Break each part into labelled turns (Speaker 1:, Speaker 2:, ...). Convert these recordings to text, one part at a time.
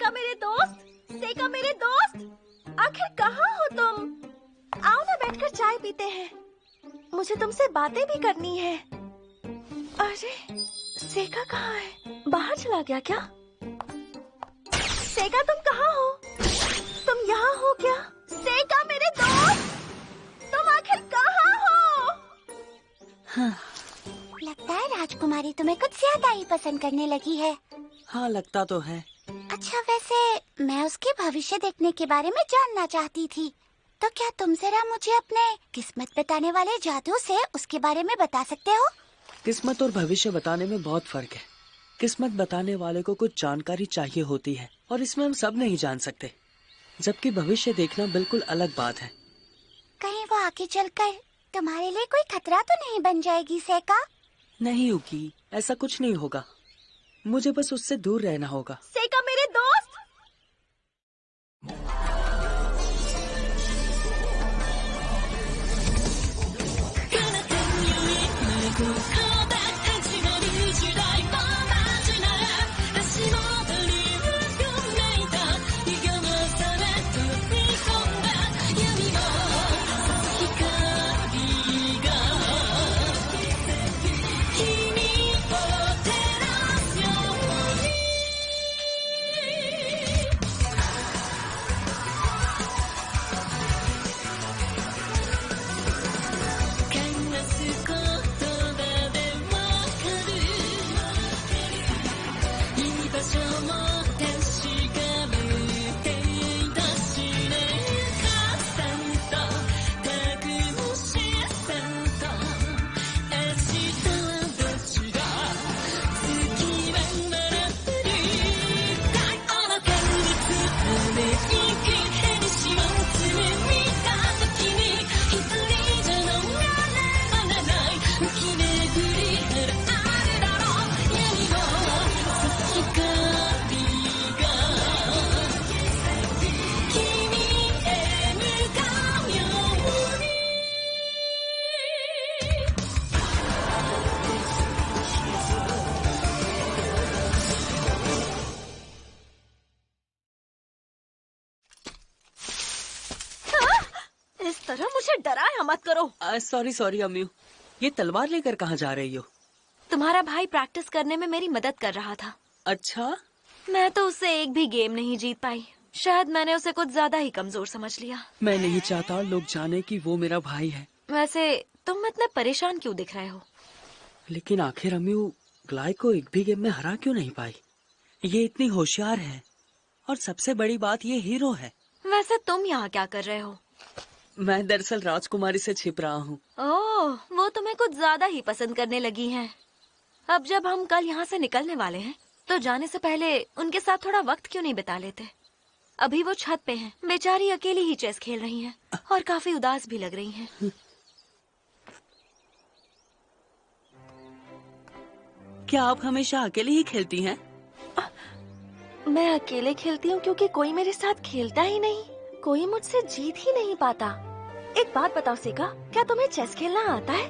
Speaker 1: सेका मेरे दोस्त, सेका मेरे दोस्त, आखिर कहाँ हो तुम? आओ ना बैठकर चाय पीते हैं। मुझे तुमसे बातें भी करनी है। अरे सेका कहाँ है? बाहर चला गया क्या? सेका तुम कहाँ हो? तुम यहाँ हो क्या? सेका मेरे दोस्त, तुम आखिर कहाँ हो?
Speaker 2: हाँ।
Speaker 3: लगता है राजकुमारी तुम्हें कुछ ज्यादा ही पसंद करने लगी है।
Speaker 2: हाँ, लगता तो है।
Speaker 3: अच्छा, वैसे मैं उसके भविष्य देखने के बारे में जानना चाहती थी, तो क्या तुम जरा मुझे अपने किस्मत बताने वाले जादू से उसके बारे में बता सकते हो?
Speaker 2: किस्मत और भविष्य बताने में बहुत फर्क है। किस्मत बताने वाले को कुछ जानकारी चाहिए होती है और इसमें हम सब नहीं जान सकते, जबकि भविष्य देखना बिल्कुल अलग बात है।
Speaker 3: कहीं वो आगे चलकर तुम्हारे लिए कोई खतरा तो नहीं बन जाएगी सेका?
Speaker 2: नहीं युकी, ऐसा कुछ नहीं होगा। मुझे बस उससे दूर रहना होगा।
Speaker 1: सेका मेरे दोस्त, इस तरह मुझे डराया मत करो।
Speaker 2: सॉरी अम्मी, ये तलवार लेकर कहाँ जा रही हो?
Speaker 1: तुम्हारा भाई प्रैक्टिस करने में मेरी मदद कर रहा था।
Speaker 2: अच्छा,
Speaker 1: मैं तो उससे एक भी गेम नहीं जीत पाई। शायद मैंने उसे कुछ ज्यादा ही कमजोर समझ लिया।
Speaker 2: मैं नहीं चाहता लोग जाने कि वो मेरा भाई है।
Speaker 1: वैसे तुम इतने परेशान क्यों दिख रहे हो?
Speaker 2: लेकिन आखिर अम्मी ग्लाई को एक भी गेम में हरा क्यों नहीं पाई? ये इतनी होशियार है और सबसे बड़ी बात ये हीरो है।
Speaker 1: वैसे तुम यहाँ क्या कर रहे हो?
Speaker 2: मैं दरअसल राजकुमारी से छिप रहा हूँ।
Speaker 1: ओह, वो तुम्हें कुछ ज्यादा ही पसंद करने लगी हैं। अब जब हम कल यहाँ से निकलने वाले हैं, तो जाने से पहले उनके साथ थोड़ा वक्त क्यों नहीं बिता लेते? अभी वो छत पे हैं, बेचारी अकेली ही चेस खेल रही हैं और काफी उदास भी लग रही हैं।
Speaker 2: क्या आप हमेशा अकेली ही खेलती हैं?
Speaker 1: मैं अकेले खेलती हूँ क्योंकि कोई मेरे साथ खेलता ही नहीं। कोई मुझसे जीत ही नहीं पाता। एक बात बताओ सेका, क्या तुम्हें चेस खेलना आता है?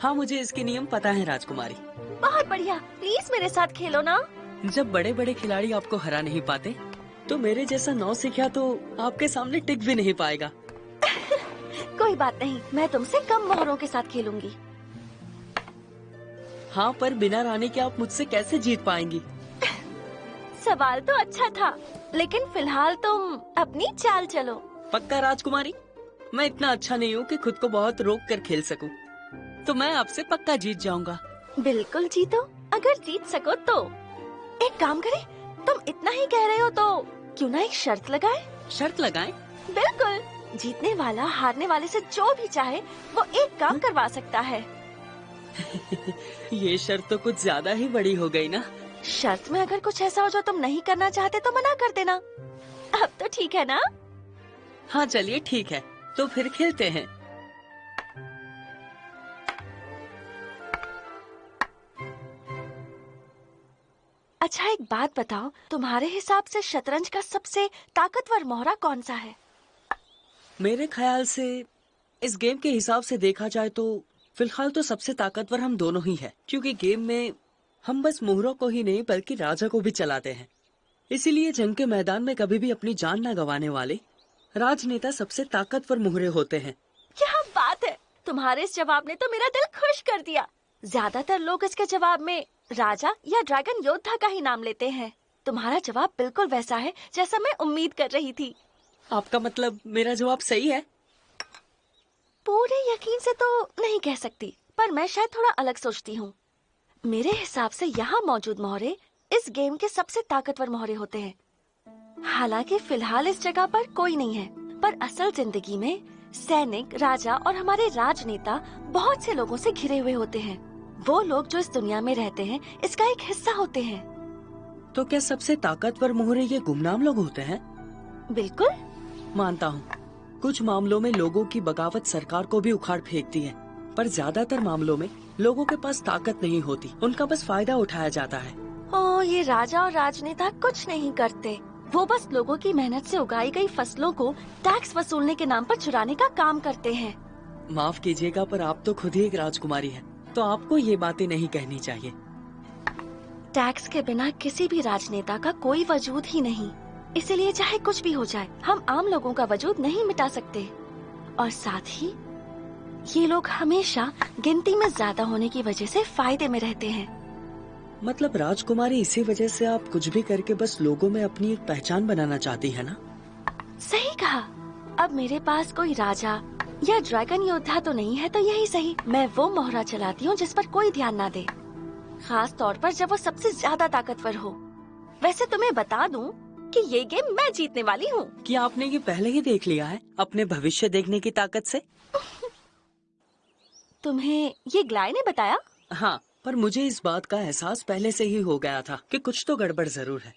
Speaker 2: हाँ, मुझे इसके नियम पता है राजकुमारी।
Speaker 1: बहुत बढ़िया, प्लीज मेरे साथ खेलो ना।
Speaker 2: जब बड़े बड़े खिलाड़ी आपको हरा नहीं पाते, तो मेरे जैसा नौसिखिया तो आपके सामने टिक भी नहीं पाएगा।
Speaker 1: कोई बात नहीं, मैं तुमसे कम मोहरों के साथ खेलूंगी।
Speaker 2: हाँ, पर बिना रानी के आप मुझसे कैसे जीत पाएंगी?
Speaker 1: सवाल तो अच्छा था, लेकिन फिलहाल तुम अपनी चाल चलो।
Speaker 2: पक्का राजकुमारी? मैं इतना अच्छा नहीं हूँ कि खुद को बहुत रोक कर खेल सकूं, तो मैं आपसे पक्का जीत जाऊंगा।
Speaker 1: बिल्कुल जीतो, अगर जीत सको तो। एक काम करें, तुम इतना ही कह रहे हो तो क्यों ना एक शर्त लगाए?
Speaker 2: शर्त लगाएं?
Speaker 1: बिल्कुल, जीतने वाला हारने वाले से जो भी चाहे वो एक काम करवा सकता है।
Speaker 2: ये शर्त तो कुछ ज्यादा ही बड़ी हो गई ना।
Speaker 1: शर्त में अगर कुछ ऐसा हो जो तुम नहीं करना चाहते तो मना कर देना। अब तो ठीक है ना?
Speaker 2: हाँ चलिए ठीक है, तो फिर खेलते हैं।
Speaker 1: अच्छा एक बात बताओ, तुम्हारे हिसाब से शतरंज का सबसे ताकतवर मोहरा कौन सा है?
Speaker 2: मेरे ख्याल से इस गेम के हिसाब से देखा जाए तो फिलहाल तो सबसे ताकतवर हम दोनों ही है, क्योंकि गेम में हम बस मोहरों को ही नहीं बल्कि राजा को भी चलाते हैं। इसीलिए जंग के मैदान में कभी भी अपनी जान न गंवाने वाले राजनेता सबसे ताकतवर मुहरे होते हैं।
Speaker 1: क्या बात है, तुम्हारे इस जवाब ने तो मेरा दिल खुश कर दिया। ज्यादातर लोग इसके जवाब में राजा या ड्रैगन योद्धा का ही नाम लेते हैं। तुम्हारा जवाब बिल्कुल वैसा है जैसा मैं उम्मीद कर रही थी।
Speaker 2: आपका मतलब मेरा जवाब सही है?
Speaker 1: पूरे यकीन से तो नहीं कह सकती, पर मैं शायद थोड़ा अलग सोचती हूँ। मेरे हिसाब से यहाँ मौजूद मोहरे इस गेम के सबसे ताकतवर मोहरे होते हैं। हालांकि फिलहाल इस जगह पर कोई नहीं है, पर असल जिंदगी में सैनिक, राजा और हमारे राजनेता बहुत से लोगों से घिरे हुए होते हैं। वो लोग जो इस दुनिया में रहते हैं इसका एक हिस्सा होते हैं।
Speaker 2: तो क्या सबसे ताकतवर मुहरे ये गुमनाम लोग होते हैं?
Speaker 1: बिल्कुल।
Speaker 2: मानता हूँ, कुछ मामलों में लोगों की बगावत सरकार को भी उखाड़ फेंकती है, पर ज्यादातर मामलों में लोगों के पास ताकत नहीं होती, उनका बस फायदा उठाया जाता है।
Speaker 1: ओ, ये राजा और राजनेता कुछ नहीं करते। वो बस लोगों की मेहनत से उगाई गई फसलों को टैक्स वसूलने के नाम पर चुराने का काम करते हैं।
Speaker 2: माफ कीजिएगा, पर आप तो खुद ही एक राजकुमारी हैं, तो आपको ये बातें नहीं कहनी चाहिए।
Speaker 1: टैक्स के बिना किसी भी राजनेता का कोई वजूद ही नहीं, इसलिए चाहे कुछ भी हो जाए हम आम लोगों का वजूद नहीं मिटा सकते। और साथ ही ये लोग हमेशा गिनती में ज्यादा होने की वजह से फायदे में रहते हैं।
Speaker 2: मतलब राजकुमारी, इसी वजह से आप कुछ भी करके बस लोगों में अपनी एक पहचान बनाना चाहती है ना?
Speaker 1: सही कहा। अब मेरे पास कोई राजा या ड्रैगन योद्धा तो नहीं है, तो यही सही, मैं वो मोहरा चलाती हूँ जिस पर कोई ध्यान ना दे, खास तौर पर जब वो सबसे ज्यादा ताकतवर हो। वैसे तुम्हें बता दूं कि ये गेम मैं जीतने वाली हूँ।
Speaker 2: क्या आपने ये पहले ही देख लिया है अपने भविष्य देखने की ताकत से?
Speaker 1: तुम्हें ये ग्लाय ने बताया?
Speaker 2: हाँ, पर मुझे इस बात का एहसास पहले से ही हो गया था कि कुछ तो गड़बड़ जरूर है।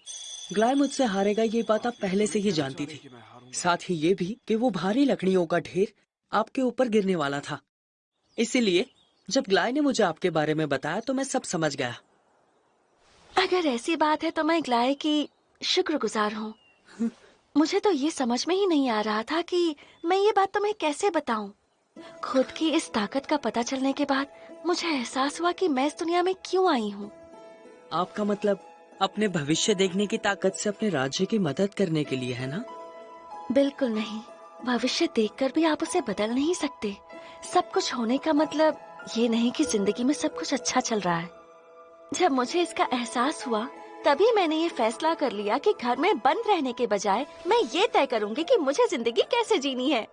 Speaker 2: ग्लाय मुझसे हारेगा ये बात आप पहले से ही जानती थी। साथ ही ये भी कि वो भारी लकड़ियों का ढेर आपके ऊपर गिरने वाला था। इसीलिए जब ग्लाय ने मुझे आपके बारे में बताया तो मैं सब समझ गया।
Speaker 1: अगर ऐसी बात है तो मैं ग्लाय की शुक्रगुजार हूँ। मुझे तो ये समझ में ही नहीं आ रहा था कि मैं ये बात तुम्हें कैसे बताऊं। खुद की इस ताकत का पता चलने के बाद मुझे एहसास हुआ कि मैं इस दुनिया में क्यों आई हूँ।
Speaker 2: आपका मतलब अपने भविष्य देखने की ताकत से अपने राज्य की मदद करने के लिए है ना?
Speaker 1: बिल्कुल नहीं, भविष्य देखकर भी आप उसे बदल नहीं सकते। सब कुछ होने का मतलब ये नहीं कि जिंदगी में सब कुछ अच्छा चल रहा है। जब मुझे इसका एहसास हुआ तभी मैंने ये फैसला कर लिया कि घर में बंद रहने के बजाय मैं ये तय करूंगी कि मुझे जिंदगी कैसे जीनी है।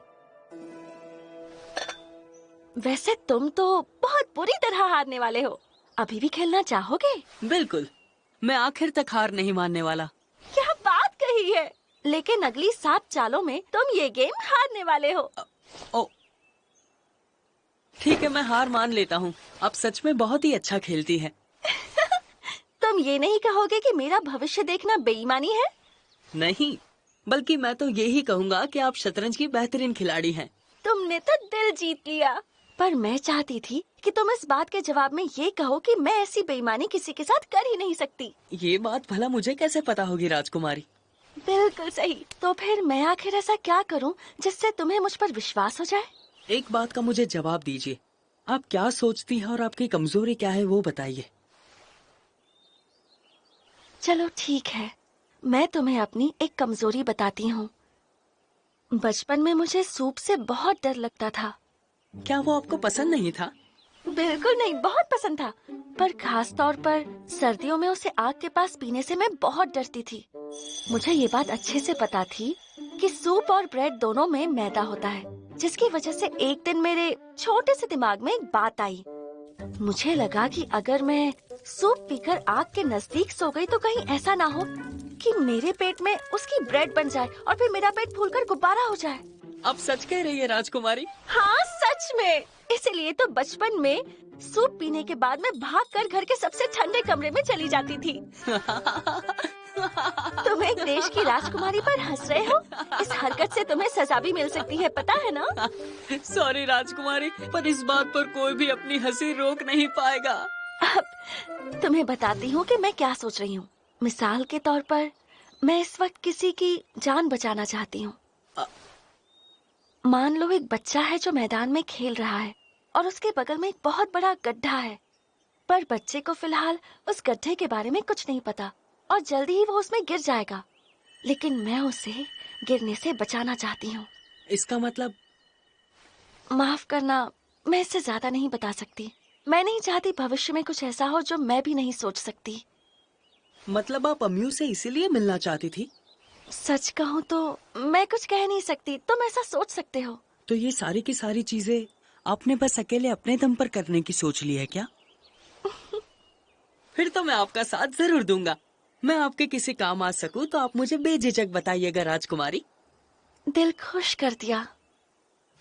Speaker 1: वैसे तुम तो बहुत बुरी तरह हारने वाले हो। अभी भी खेलना चाहोगे?
Speaker 2: बिल्कुल, मैं आखिर तक हार नहीं मानने वाला।
Speaker 1: क्या बात कही है, लेकिन अगली 7 चालों में तुम ये गेम हारने वाले हो।
Speaker 2: ओ, ठीक है, मैं हार मान लेता हूँ। आप सच में बहुत ही अच्छा खेलती हैं।
Speaker 1: तुम ये नहीं कहोगे कि मेरा भविष्य देखना बेईमानी है?
Speaker 2: नहीं, बल्कि मैं तो ये ही कहूँगा कि आप शतरंज की बेहतरीन खिलाड़ी हैं।
Speaker 1: तुमने तो दिल जीत लिया। पर मैं चाहती थी कि तुम इस बात के जवाब में ये कहो कि मैं ऐसी बेईमानी किसी के साथ कर ही नहीं सकती।
Speaker 2: ये बात भला मुझे कैसे पता होगी राजकुमारी?
Speaker 1: बिल्कुल सही। तो फिर मैं आखिर ऐसा क्या करूं जिससे तुम्हें मुझ पर विश्वास हो जाए?
Speaker 2: एक बात का मुझे जवाब दीजिए। आप क्या सोचती हैं और आपकी कमजोरी क्या है वो बताइए।
Speaker 1: चलो ठीक है, मैं तुम्हें अपनी एक कमजोरी बताती हूँ। बचपन में मुझे सूप से बहुत डर लगता था।
Speaker 2: क्या वो आपको पसंद नहीं था?
Speaker 1: बिल्कुल नहीं, बहुत पसंद था, पर खास तौर पर सर्दियों में उसे आग के पास पीने से मैं बहुत डरती थी। मुझे ये बात अच्छे से पता थी कि सूप और ब्रेड दोनों में मैदा होता है, जिसकी वजह से एक दिन मेरे छोटे से दिमाग में एक बात आई। मुझे लगा कि अगर मैं सूप पीकर आग के नजदीक सो गई तो कहीं ऐसा ना हो कि मेरे पेट में उसकी ब्रेड बन जाए और फिर मेरा पेट फूलकर गुब्बारा हो जाए।
Speaker 2: आप सच कह रही है राजकुमारी?
Speaker 1: हाँ, सच में। इसलिए तो बचपन में सूप पीने के बाद मैं भागकर घर के सबसे ठंडे कमरे में चली जाती थी। तुम एक देश की राजकुमारी पर हंस रहे हो? इस हरकत से तुम्हें सजा भी मिल सकती है, पता है ना?
Speaker 2: सॉरी राजकुमारी, पर इस बात पर कोई भी अपनी हंसी रोक नहीं पाएगा।
Speaker 1: अब तुम्हें बताती हूँ कि मैं क्या सोच रही हूँ। मिसाल के तौर पर मैं इस वक्त किसी की जान बचाना चाहती हूँ। मान लो एक बच्चा है जो मैदान में खेल रहा है और उसके बगल में एक बहुत बड़ा गड्ढा है, पर बच्चे को फिलहाल उस गड्ढे के बारे में कुछ नहीं पता और जल्दी ही वो उसमें गिर जाएगा, लेकिन मैं उसे गिरने से बचाना चाहती हूँ।
Speaker 2: इसका मतलब?
Speaker 1: माफ करना, मैं इससे ज्यादा नहीं बता सकती। मैं नहीं चाहती भविष्य में कुछ ऐसा हो जो मैं भी नहीं सोच सकती।
Speaker 2: मतलब आप अम्यू से इसीलिए मिलना चाहती थी?
Speaker 1: सच कहूँ तो मैं कुछ कह नहीं सकती, तुम ऐसा सोच सकते हो।
Speaker 2: तो ये सारी की सारी चीजें आपने बस अकेले अपने दम पर करने की सोच ली है क्या? फिर तो मैं आपका साथ जरूर दूंगा। मैं आपके किसी काम आ सकूं तो आप मुझे बेझिझक बताइएगा राजकुमारी।
Speaker 1: दिल खुश कर दिया।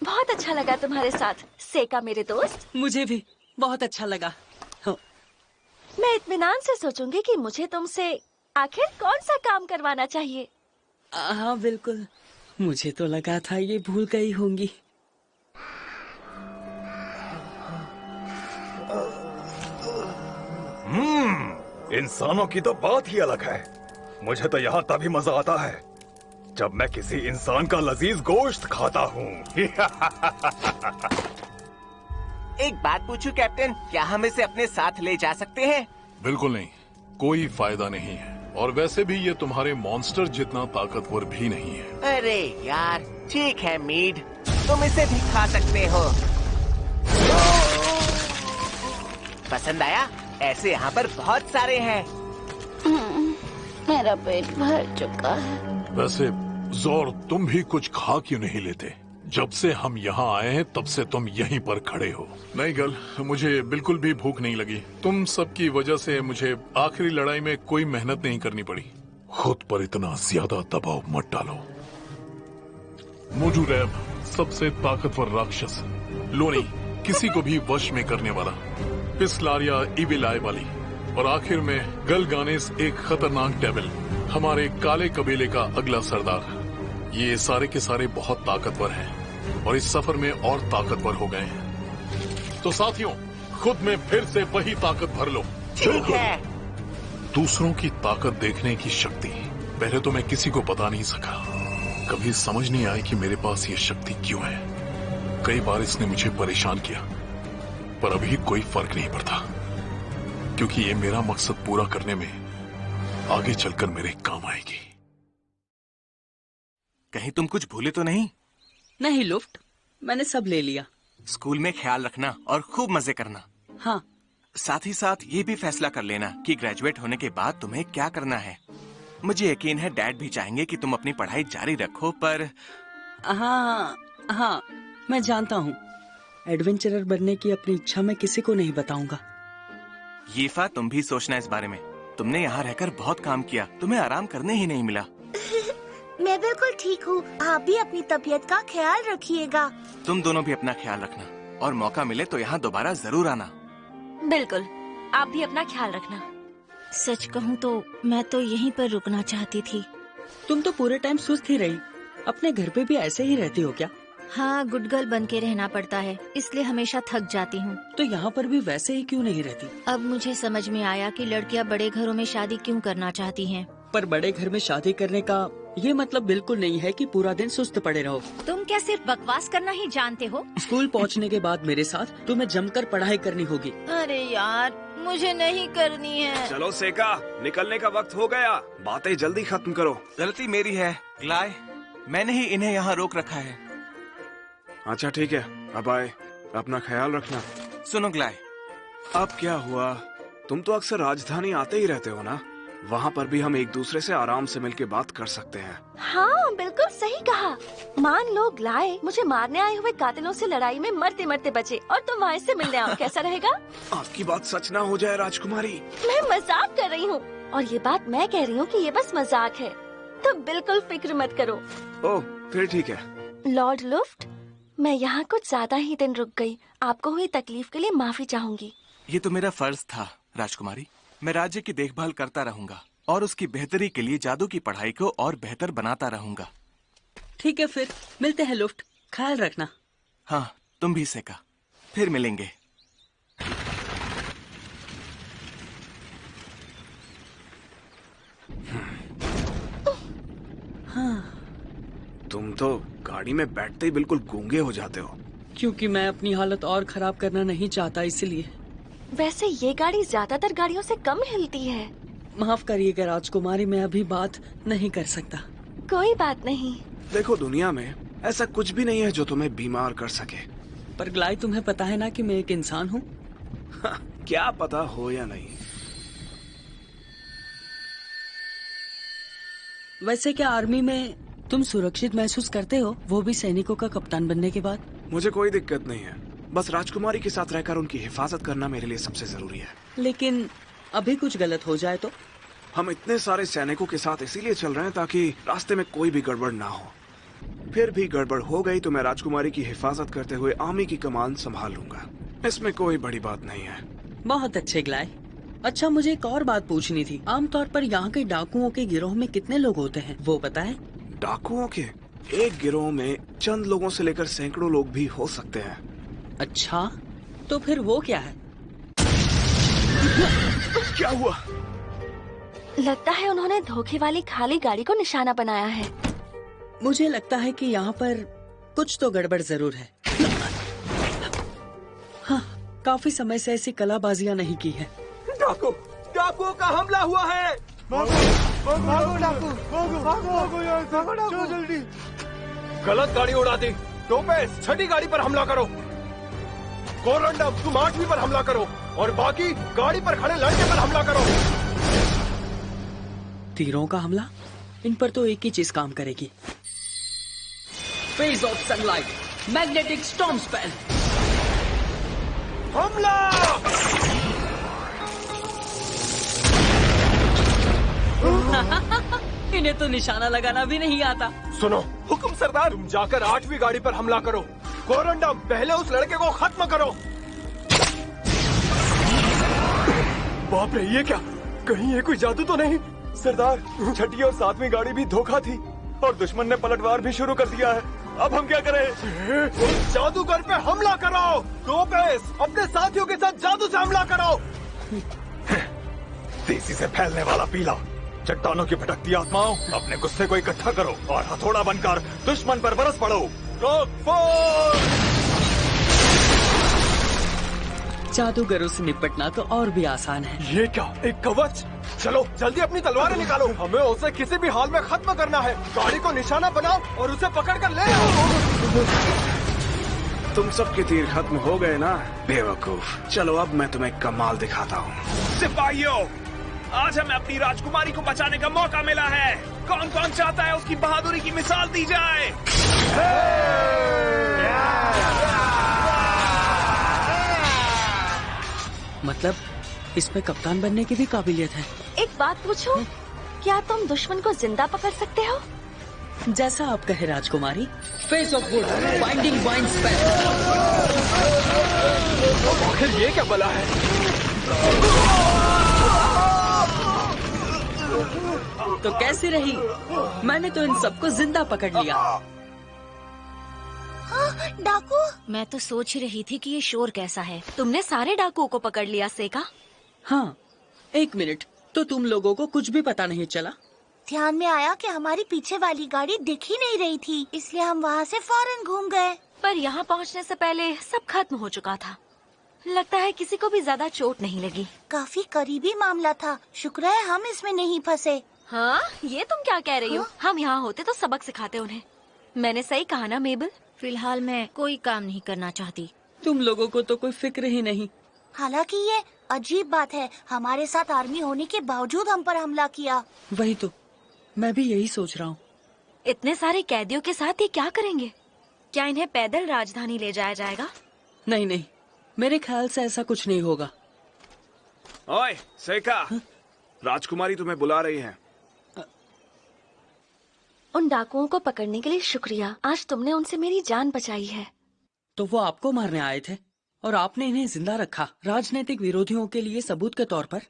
Speaker 1: बहुत अच्छा लगा तुम्हारे साथ, सेका मेरे दोस्त।
Speaker 2: मुझे भी बहुत अच्छा लगा। हाँ।
Speaker 1: मैं इत्मीनान से सोचूंगी कि मुझे तुमसे आखिर कौन सा काम करवाना चाहिए।
Speaker 2: हाँ बिल्कुल, मुझे तो लगा था ये भूल गई होंगी।
Speaker 4: इंसानों की तो बात ही अलग है। मुझे तो यहाँ तभी मजा आता है जब मैं किसी इंसान का लजीज गोश्त खाता हूँ।
Speaker 5: एक बात पूछूं कैप्टन, क्या हम इसे अपने साथ ले जा सकते हैं?
Speaker 6: बिल्कुल नहीं, कोई फायदा नहीं है। और वैसे भी ये तुम्हारे मॉन्स्टर जितना ताकतवर भी नहीं है।
Speaker 5: अरे यार, ठीक है मीड, तुम इसे भी खा सकते हो। पसंद आया? ऐसे यहाँ पर बहुत सारे हैं।
Speaker 3: मेरा पेट भर चुका है।
Speaker 6: वैसे जोर, तुम भी कुछ खा क्यों नहीं लेते? जब से हम यहाँ आए हैं तब से तुम यहीं पर खड़े हो। नहीं गर्ल, मुझे बिल्कुल भी भूख नहीं लगी। तुम सबकी वजह से मुझे आखिरी लड़ाई में कोई मेहनत नहीं करनी पड़ी। खुद पर इतना ज्यादा दबाव मत डालो। मोजूरैब, सबसे ताकतवर राक्षस। लोनी, किसी को भी वश में करने वाला। पिस्लारिया, इविल आई वाली। और आखिर में गलगानेस, एक खतरनाक डेविल, हमारे काले कबीले का अगला सरदार। ये सारे के सारे बहुत ताकतवर हैं और इस सफर में और ताकतवर हो गए हैं। तो साथियों, खुद में फिर से वही ताकत भर लो।
Speaker 5: ठीक है।
Speaker 6: दूसरों की ताकत देखने की शक्ति पहले तो मैं किसी को बता नहीं सका। कभी समझ नहीं आई कि मेरे पास ये शक्ति क्यों है। कई बार इसने मुझे परेशान किया, पर अभी कोई फर्क नहीं पड़ता, क्योंकि ये मेरा मकसद पूरा करने में आगे चलकर मेरे काम आएगी।
Speaker 5: कहीं तुम कुछ भूले तो नहीं?
Speaker 2: नहीं लुफ्ट, मैंने सब ले लिया।
Speaker 5: स्कूल में ख्याल रखना और खूब मजे करना।
Speaker 2: हाँ।
Speaker 5: साथ ही साथ ये भी फैसला कर लेना कि ग्रेजुएट होने के बाद तुम्हें क्या करना है। मुझे यकीन है डैड भी चाहेंगे कि तुम अपनी पढ़ाई जारी रखो, पर
Speaker 2: हाँ हाँ, मैं जानता हूँ। एडवेंचरर बनने की अपनी इच्छा मैं किसी को नहीं बताऊंगा।
Speaker 5: यीफा, तुम भी सोचना इस बारे में। तुमने यहाँ रहकर बहुत काम किया, तुम्हें आराम करने ही नहीं मिला।
Speaker 3: मैं बिल्कुल ठीक हूँ। आप भी अपनी तबीयत का ख्याल रखिएगा।
Speaker 5: तुम दोनों भी अपना ख्याल रखना, और मौका मिले तो यहाँ दोबारा जरूर आना।
Speaker 1: बिल्कुल, आप भी अपना ख्याल रखना।
Speaker 7: सच कहूँ तो मैं तो यहीं पर रुकना चाहती थी।
Speaker 2: तुम तो पूरे टाइम सुस्त ही रही। अपने घर पे भी ऐसे ही रहती हो क्या?
Speaker 7: हाँ, गुड गर्ल बन के रहना पड़ता है, इसलिए हमेशा थक जाती हूँ।
Speaker 2: तो यहाँ पर भी वैसे ही क्यों नहीं रहती?
Speaker 7: अब मुझे समझ में आया कि लड़कियाँ बड़े घरों में शादी क्यों करना चाहती हैं।
Speaker 2: पर बड़े घर में शादी करने का ये मतलब बिल्कुल नहीं है कि पूरा दिन सुस्त पड़े रहो।
Speaker 7: तुम क्या सिर्फ बकवास करना ही जानते हो?
Speaker 2: स्कूल पहुँचने के बाद मेरे साथ तुम्हें जमकर पढ़ाई करनी होगी।
Speaker 7: अरे यार, मुझे नहीं करनी है।
Speaker 8: चलो सेका, निकलने का वक्त हो गया। बातें जल्दी खत्म करो।
Speaker 5: गलती मेरी है ग्लाय, मैंने ही इन्हें यहाँ रोक रखा है।
Speaker 8: अच्छा ठीक है, अब आए। अपना ख्याल रखना।
Speaker 5: सुनो ग्लाय,
Speaker 8: अब क्या हुआ? तुम तो अक्सर राजधानी आते ही रहते हो ना? वहाँ पर भी हम एक दूसरे से आराम से मिलके बात कर सकते हैं।
Speaker 1: हाँ, बिल्कुल सही कहा। मान लो ग्लाय मुझे मारने आए हुए कातिलों से लड़ाई में मरते मरते बचे और तुम वहाँ से मिलने आओ, कैसा रहेगा?
Speaker 8: आपकी बात सच ना हो जाए राजकुमारी।
Speaker 1: मैं मजाक कर रही हूँ, और ये बात मैं कह रही हूँ कि ये बस मजाक है, तो बिल्कुल फिक्र मत करो।
Speaker 8: ओह, फिर ठीक है।
Speaker 1: लॉर्ड लुफ्ट, मैं यहाँ कुछ ज्यादा ही दिन रुक गई। आपको हुई तकलीफ के लिए माफी चाहूंगी।
Speaker 5: ये तो मेरा फर्ज था राजकुमारी। मैं राज्य की देखभाल करता रहूंगा और उसकी बेहतरी के लिए जादू की पढ़ाई को और बेहतर बनाता रहूंगा।
Speaker 2: ठीक है, फिर मिलते हैं लुफ्ट। ख्याल रखना।
Speaker 5: हाँ, तुम भी सेका। फिर मिलेंगे।
Speaker 2: हाँ।
Speaker 8: तुम तो गाड़ी में बैठते ही बिल्कुल गूंगे हो जाते हो।
Speaker 2: क्योंकि मैं अपनी हालत और खराब करना नहीं चाहता, इसलिए।
Speaker 1: वैसे ये गाड़ी ज्यादातर गाड़ियों से कम हिलती है।
Speaker 2: माफ करिएगा राजकुमारी, मैं अभी बात नहीं कर सकता।
Speaker 1: कोई बात नहीं।
Speaker 8: देखो, दुनिया में ऐसा कुछ भी नहीं है जो तुम्हें बीमार कर सके।
Speaker 2: पर ग्लाई, तुम्हें पता है ना कि मैं एक इंसान हूँ।
Speaker 8: क्या पता हो या नहीं।
Speaker 2: वैसे क्या आर्मी में तुम सुरक्षित महसूस करते हो, वो भी सैनिकों का कप्तान बनने के बाद?
Speaker 8: मुझे कोई दिक्कत नहीं है, बस राजकुमारी के साथ रहकर उनकी हिफाजत करना मेरे लिए सबसे जरूरी है।
Speaker 2: लेकिन अभी कुछ गलत हो जाए तो?
Speaker 8: हम इतने सारे सैनिकों के साथ इसीलिए चल रहे हैं ताकि रास्ते में कोई भी गड़बड़ ना हो। फिर भी गड़बड़ हो गई तो मैं राजकुमारी की हिफाजत करते हुए आर्मी की कमान संभाल लूंगा। इसमें कोई बड़ी बात नहीं है।
Speaker 2: बहुत अच्छे ग्लाई। अच्छा, मुझे एक और बात पूछनी थी। आमतौर पर यहाँ के डाकुओं के गिरोह में कितने लोग होते हैं, वो पता है?
Speaker 8: डाकुओं के एक गिरोह में चंद लोगों से लेकर सैकड़ों लोग भी हो सकते हैं।
Speaker 2: अच्छा, तो फिर वो क्या है?
Speaker 8: क्या हुआ?
Speaker 1: लगता है उन्होंने धोखे वाली खाली गाड़ी को निशाना बनाया है।
Speaker 2: मुझे लगता है कि यहाँ पर कुछ तो गड़बड़ जरूर है। हाँ, काफी समय से ऐसी कलाबाजियाँ नहीं की है।
Speaker 5: डाकुओं का हमला हुआ है।
Speaker 9: जल्दी।
Speaker 5: गलत गाड़ी उड़ा दी। टोपेस, छठी गाड़ी पर हमला करो। कोरंडम, तुम 8वीं पर हमला करो और बाकी गाड़ी पर खड़े लड़के पर हमला करो।
Speaker 2: तीरों का हमला? इन पर तो एक ही चीज काम करेगी। Phase of sunlight, magnetic storm spell.
Speaker 5: हमला!
Speaker 2: इन्हें तो निशाना लगाना भी नहीं आता।
Speaker 5: सुनो, हुक्म सरदार, तुम जाकर 8वीं गाड़ी पर हमला करो। कोरंडम, पहले उस लड़के को खत्म करो। बाप रे, ये क्या? कहीं ये कोई जादू तो नहीं? सरदार, 6ठी और 7वीं गाड़ी भी धोखा थी और दुश्मन ने पलटवार भी शुरू कर दिया है। अब हम क्या करें? उस जादूगर पे हमला करो। टोपेस, अपने साथियों के साथ जादू से हमला करो।
Speaker 4: तेजी से फैलने वाला पीला, चट्टानों की भटकती आत्माओं, अपने गुस्से को इकट्ठा करो और हथौड़ा बनकर दुश्मन पर बरस पड़ो।
Speaker 2: जादूगरों से निपटना तो और भी आसान है।
Speaker 5: ये क्या, एक कवच? चलो जल्दी अपनी तलवारें निकालो, हमें उसे किसी भी हाल में खत्म करना है। गाड़ी को निशाना बनाओ और उसे पकड़ कर ले आओ।
Speaker 8: तुम सबके तीर खत्म हो गए ना, बेवकूफ। चलो अब मैं तुम्हें कमाल दिखाता हूँ।
Speaker 10: सिपाहियों, आज हमें अपनी राजकुमारी को बचाने का मौका मिला है। कौन कौन चाहता है उसकी बहादुरी की मिसाल दी जाए?
Speaker 2: मतलब इसमें कप्तान बनने की भी काबिलियत है।
Speaker 1: एक बात पूछूं? क्या तुम दुश्मन को जिंदा पकड़ सकते हो?
Speaker 2: जैसा आप कहे राजकुमारी। Face of would, binding wine spell.
Speaker 5: आखिर ये क्या बला है?
Speaker 2: तो कैसी रही? मैंने तो इन सबको जिंदा पकड़ लिया।
Speaker 3: डाकू?
Speaker 7: मैं तो सोच ही रही थी कि ये शोर कैसा है।
Speaker 1: तुमने सारे डाकुओं को पकड़ लिया सेका?
Speaker 2: हाँ, 1 मिनट, तो तुम लोगों को कुछ भी पता नहीं चला?
Speaker 3: ध्यान में आया कि हमारी पीछे वाली गाड़ी दिख ही नहीं रही थी, इसलिए हम वहाँ से फौरन घूम गए।
Speaker 1: पर यहाँ पहुँचने से पहले सब खत्म हो चुका था। लगता है किसी को भी ज्यादा चोट नहीं लगी।
Speaker 3: काफी करीबी मामला था, शुक्र है हम इसमें नहीं फंसे।
Speaker 1: हाँ, ये तुम क्या कह रही हो? हम यहाँ होते तो सबक सिखाते उन्हें। मैंने सही कहा ना मेबल?
Speaker 7: फिलहाल मैं कोई काम नहीं करना चाहती।
Speaker 2: तुम लोगों को तो कोई फिक्र ही नहीं।
Speaker 3: हालांकि ये अजीब बात है, हमारे साथ आर्मी होने के बावजूद हम पर हमला किया।
Speaker 2: वही तो, मैं भी यही सोच रहा हूँ।
Speaker 1: इतने सारे कैदियों के साथ ये क्या करेंगे? क्या इन्हें पैदल राजधानी ले जाया जाएगा?
Speaker 2: नहीं नहीं, मेरे ख्याल से ऐसा कुछ नहीं होगा।
Speaker 8: ओए सेका, राजकुमारी तुम्हें बुला रही है।
Speaker 1: उन डाकुओं को पकड़ने के लिए शुक्रिया। आज तुमने उनसे मेरी जान बचाई है।
Speaker 2: तो वो आपको मारने आए थे और आपने इन्हें जिंदा रखा, राजनीतिक विरोधियों के लिए सबूत के तौर पर।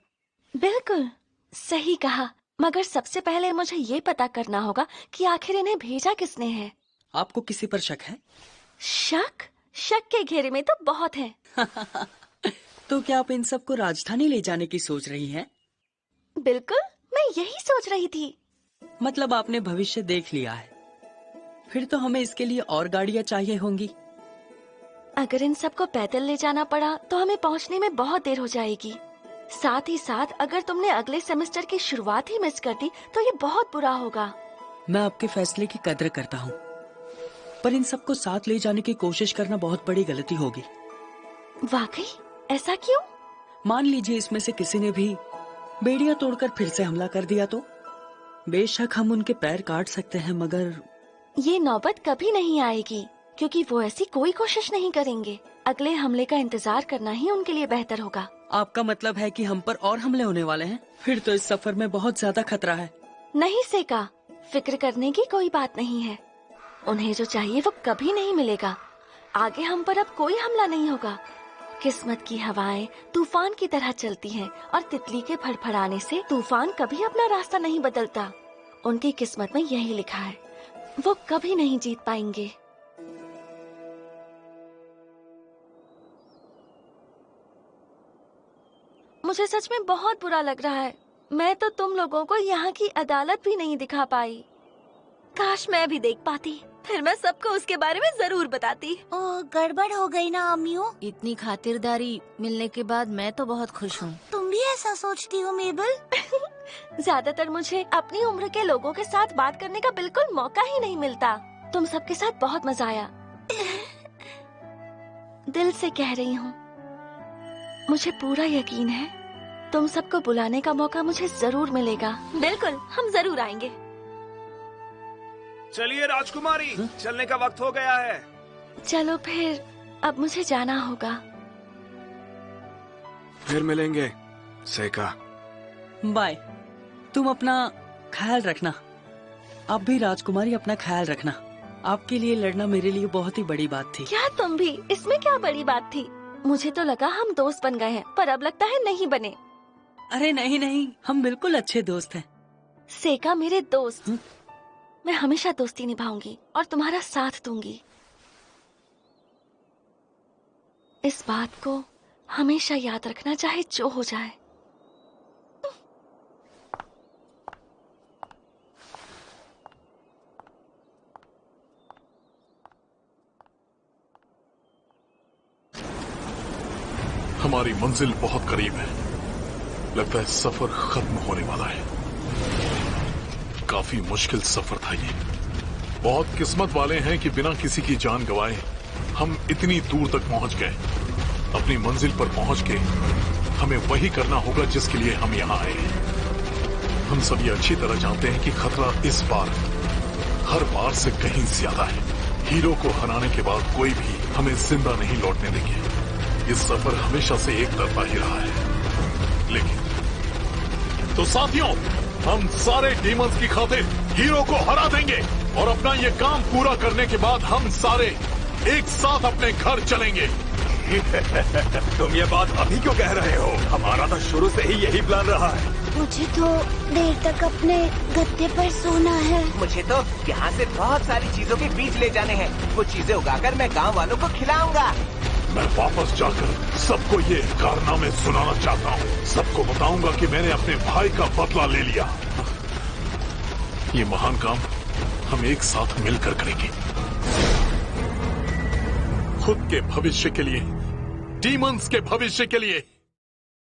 Speaker 1: बिल्कुल सही कहा, मगर सबसे पहले मुझे ये पता करना होगा कि आखिर इन्हें भेजा किसने है।
Speaker 2: आपको किसी पर शक है?
Speaker 1: शक? शक के घेरे में तो बहुत है।
Speaker 2: तो क्या आप इन सबको राजधानी ले जाने की सोच रही हैं?
Speaker 1: बिल्कुल, मैं यही सोच रही थी।
Speaker 2: मतलब आपने भविष्य देख लिया है। फिर तो हमें इसके लिए और गाड़ियाँ चाहिए होंगी।
Speaker 1: अगर इन सबको पैदल ले जाना पड़ा तो हमें पहुंचने में बहुत देर हो जाएगी। साथ ही साथ अगर तुमने अगले सेमेस्टर की शुरुआत ही मिस कर दी तो ये बहुत बुरा होगा।
Speaker 2: मैं आपके फैसले की कद्र करता हूँ, पर इन सबको साथ ले जाने की कोशिश करना बहुत बड़ी गलती होगी।
Speaker 1: वाकई? ऐसा क्यों?
Speaker 2: मान लीजिए इसमें से किसी ने भी बेड़ियां तोड़कर फिर से हमला कर दिया तो? बेशक हम उनके पैर काट सकते हैं, मगर
Speaker 1: ये नौबत कभी नहीं आएगी क्योंकि वो ऐसी कोई कोशिश नहीं करेंगे। अगले हमले का इंतजार करना ही उनके लिए बेहतर होगा।
Speaker 2: आपका मतलब है कि हम पर और हमले होने वाले हैं? फिर तो इस सफर में बहुत ज्यादा खतरा है।
Speaker 1: नहीं सेका, फिक्र करने की कोई बात नहीं है। उन्हें जो चाहिए वो कभी नहीं मिलेगा। आगे हम पर अब कोई हमला नहीं होगा। किस्मत की हवाएं तूफान की तरह चलती हैं और तितली के फड़फड़ाने से तूफान कभी अपना रास्ता नहीं बदलता। उनकी किस्मत में यही लिखा है, वो कभी नहीं जीत पाएंगे। मुझे सच में बहुत बुरा लग रहा है। मैं तो तुम लोगों को यहाँ की अदालत भी नहीं दिखा पाई। काश मैं भी देख पाती, फिर मैं सबको उसके बारे में जरूर बताती।
Speaker 3: ओह, गड़बड़ हो गई ना अम्मियों।
Speaker 7: इतनी खातिरदारी मिलने के बाद मैं तो बहुत खुश हूँ।
Speaker 3: तुम भी ऐसा सोचती हो मेबल?
Speaker 1: ज्यादातर मुझे अपनी उम्र के लोगों के साथ बात करने का बिल्कुल मौका ही नहीं मिलता। तुम सबके साथ बहुत मजा आया। दिल से कह रही हूँ, मुझे पूरा यकीन है तुम सबको बुलाने का मौका मुझे जरूर मिलेगा। बिल्कुल, हम जरूर आएंगे।
Speaker 10: चलिए राजकुमारी, चलने का वक्त हो गया है।
Speaker 1: चलो फिर, अब मुझे जाना होगा।
Speaker 8: फिर मिलेंगे सेका।
Speaker 2: बाय। तुम अपना ख्याल रखना। आप भी राजकुमारी अपना ख्याल रखना। आपके लिए लड़ना मेरे लिए बहुत ही बड़ी बात थी।
Speaker 1: क्या तुम भी? इसमें क्या बड़ी बात थी? मुझे तो लगा हम दोस्त बन गए हैं, पर अब लगता है नहीं बने।
Speaker 2: अरे नहीं नहीं, हम बिल्कुल अच्छे दोस्त हैं।
Speaker 1: सेका मेरे दोस्त, मैं हमेशा दोस्ती निभाऊंगी और तुम्हारा साथ दूंगी। इस बात को हमेशा याद रखना, चाहे जो हो जाए।
Speaker 6: हमारी मंजिल बहुत करीब है। लगता है सफर खत्म होने वाला है। काफी मुश्किल सफर था ये। बहुत किस्मत वाले हैं कि बिना किसी की जान गंवाए हम इतनी दूर तक पहुंच गए। अपनी मंजिल पर पहुंच के हमें वही करना होगा जिसके लिए हम यहाँ आए हैं। हम सब ये अच्छी तरह जानते हैं कि खतरा इस बार हर बार से कहीं ज्यादा है। हीरो को हराने के बाद कोई भी हमें जिंदा नहीं लौटने देंगे। ये सफर हमेशा से एक तरफा ही रहा है। लेकिन तो साथियों, हम सारे डीमंस की खातिर हीरो को हरा देंगे और अपना ये काम पूरा करने के बाद हम सारे एक साथ अपने घर चलेंगे।
Speaker 4: तुम ये बात अभी क्यों कह रहे हो? हमारा तो शुरू से ही यही प्लान रहा है।
Speaker 3: मुझे तो देर तक अपने गद्दे पर सोना है।
Speaker 9: मुझे तो यहाँ से बहुत सारी चीजों के बीज ले जाने हैं। वो चीजें उगाकर मैं गांव वालों को खिलाऊंगा।
Speaker 6: मैं वापस जाकर सबको ये कारनामे सुनाना चाहता हूँ। सबको बताऊंगा कि मैंने अपने भाई का बदला ले लिया। ये महान काम हम एक साथ मिलकर करेंगे। खुद के भविष्य के लिए, डीमंस के भविष्य के लिए।